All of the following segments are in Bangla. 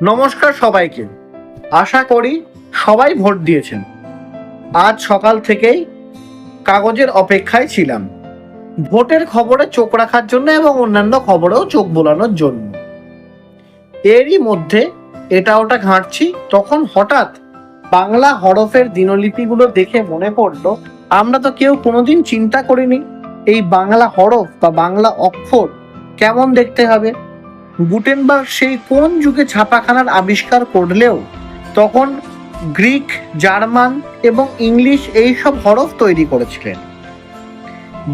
নমস্কার সবাইকে। আশা করি সবাই ভোট দিয়েছেন। আজ সকাল থেকেই কাগজের অপেক্ষায় ছিলাম, ভোটের খবরে চোখ রাখার জন্য এবং অন্যান্য খবরেও চোখ বোলানোর জন্য। এরই মধ্যে এটা ওটা ঘাঁটছি, তখন হঠাৎ বাংলা হরফের দিনলিপিগুলো দেখে মনে পড়লো, আমরা তো কেউ কোনোদিন চিন্তা করিনি এই বাংলা হরফ বা বাংলা অক্ষর কেমন দেখতে হবে। গুটেনবার্গ সেই কোন যুগে ছাপাখানার আবিষ্কার করলেও তখন গ্রিক, জার্মান এবং ইংলিশ এইসব হরফ তৈরি করেছিলেন।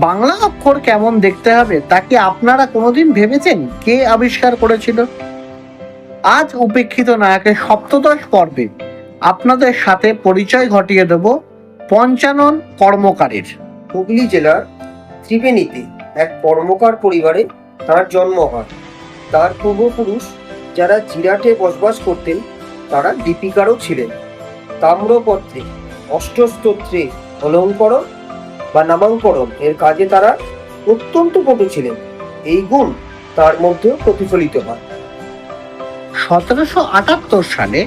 বাংলা অক্ষর কেমন দেখতে হবে তা কি আপনারা কোনোদিন ভেবেছেন কে আবিষ্কার করেছিল? আজ উপেক্ষিত নায়কের সপ্তদশ পর্বে আপনাদের সাথে পরিচয় ঘটিয়ে দেব পঞ্চানন কর্মকারের। হুগলি জেলার ত্রিবেণীতে এক কর্মকার পরিবারে তার জন্ম হয়। তার পূর্বপুরুষ যারা জিরাটে বসবাস করতেন তারা লিপিকারও ছিলেন। তাম্রপত্রে, অষ্টস্তোত্রে অলঙ্করণ বা নামাঙ্করণ এর কাজে তারা অত্যন্ত পটু ছিলেন। এই গুণ তার মধ্যেও প্রতিফলিত হয়। 1778 সালে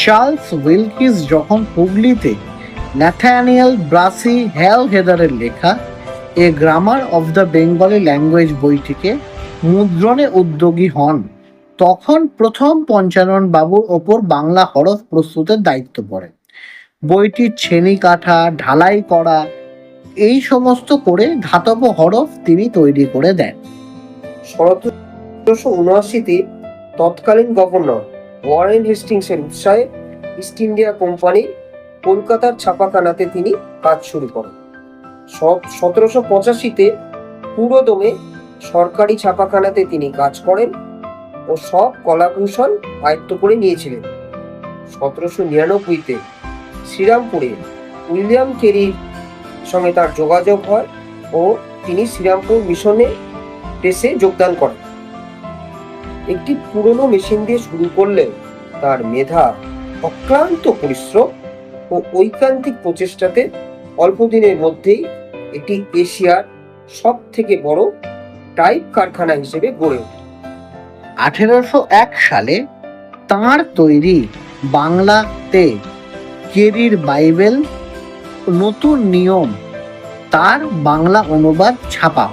চার্লস উইলকিস যখন হুগলিতে ন্যাথানিয়েল ব্রাসি হেদারের লেখা a grammar of the Bengali language বইটিকে মুদ্রণে উদ্যোগী হন, তখন প্রথম পঞ্চানন বাবুর ওপর বাংলা হরফ প্রস্তুতের দায়িত্ব পড়ে। বইটির ছেনি কাটা, ঢালাই করা এই সমস্ত করে ধাতব হরফ তিনি তৈরি করে দেন। 1779-তে তৎকালীন গভর্নর ওয়ারেন হেস্টিংসের উৎসাহে ইস্ট ইন্ডিয়া কোম্পানি কলকাতার ছাপাখানাতে তিনি কাজ শুরু করেন। 1785-তে পুরোদমে সরকারি ছাপাখানাতে তিনি কাজ করেন ও সব কলাকৌশল আয়ত্ত করে নিয়েছিলেন। 1799-তে শ্রীরামপুরে উইলিয়াম কেরির সঙ্গে তার যোগাযোগ হয় ও তিনি শ্রীরামপুর মিশনে প্রেসে যোগদান করেন। একটি পুরনো মেশিন দিয়ে শুরু করলেও তার মেধা, অক্লান্ত পরিশ্রম ও ঐকান্তিক প্রচেষ্টাতে অল্প দিনের মধ্যেই এটি এশিয়ার সব থেকে বড় টাইপ কারখানা হিসেবে গড়ে ওঠে। 1801 সালে তাঁর তৈরি বাংলাতে কেরির বাইবেল নতুন নিয়ম তার বাংলা অনুবাদ ছাপা।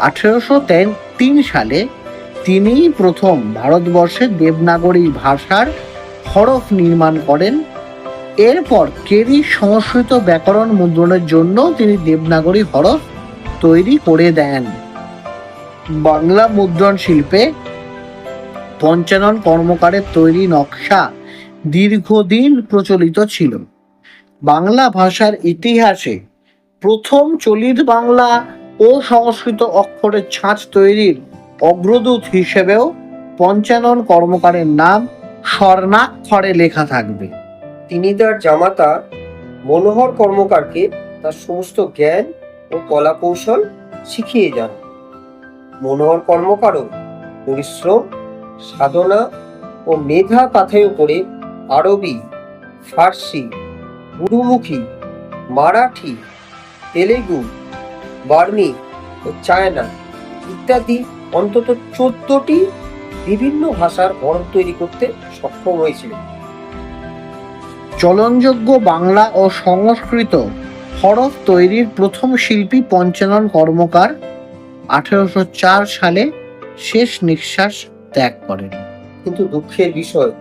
1803 সালে তিনিই প্রথম ভারতবর্ষে দেবনাগরী ভাষার হরফ নির্মাণ করেন। এরপর কেরি সংস্কৃত ব্যাকরণ মুদ্রণের জন্য তিনি দেবনাগরী হরফ তৈরি করে দেন। বাংলা মুদ্রণ শিল্পে পঞ্চানন কর্মকারের তৈরি নকশা দীর্ঘদিন প্রচলিত ছিল। বাংলা ভাষার ইতিহাসে প্রথম চলিত বাংলা ও সংস্কৃত অক্ষরের ছাঁচ তৈরির অগ্রদূত হিসেবেও পঞ্চানন কর্মকারের নাম স্বর্ণাক্ষরে লেখা থাকবে। তিনি তার জামাতা মনোহর কর্মকারকে তার সমস্ত জ্ঞান ও কলা কৌশল শিখিয়ে যান। মনোহর কর্মকারও পরিশ্রম, সাধনা ও মেধা পাথেয় করে আরবি, ফার্সি, গুরুমুখী, মারাঠি, তেলেগু, বার্মি ও চায়না ইত্যাদি অন্তত 14টি বিভিন্ন ভাষার হরফ তৈরি করতে সক্ষম হয়েছিলেন। চলনযোগ্য বাংলা ও সংস্কৃত হরফ তৈরির প্রথম শিল্পী পঞ্চানন কর্মকার 1804 সালে শেষ নিঃশ্বাস ত্যাগ করেন। কিন্তু দুঃখের বিষয়,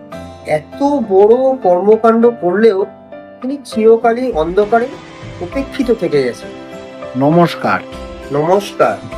এত বড় কর্মকাণ্ড করলেও তিনি চিরকালই অন্ধকারে উপেক্ষিত থেকে গেছেন। নমস্কার। নমস্কার।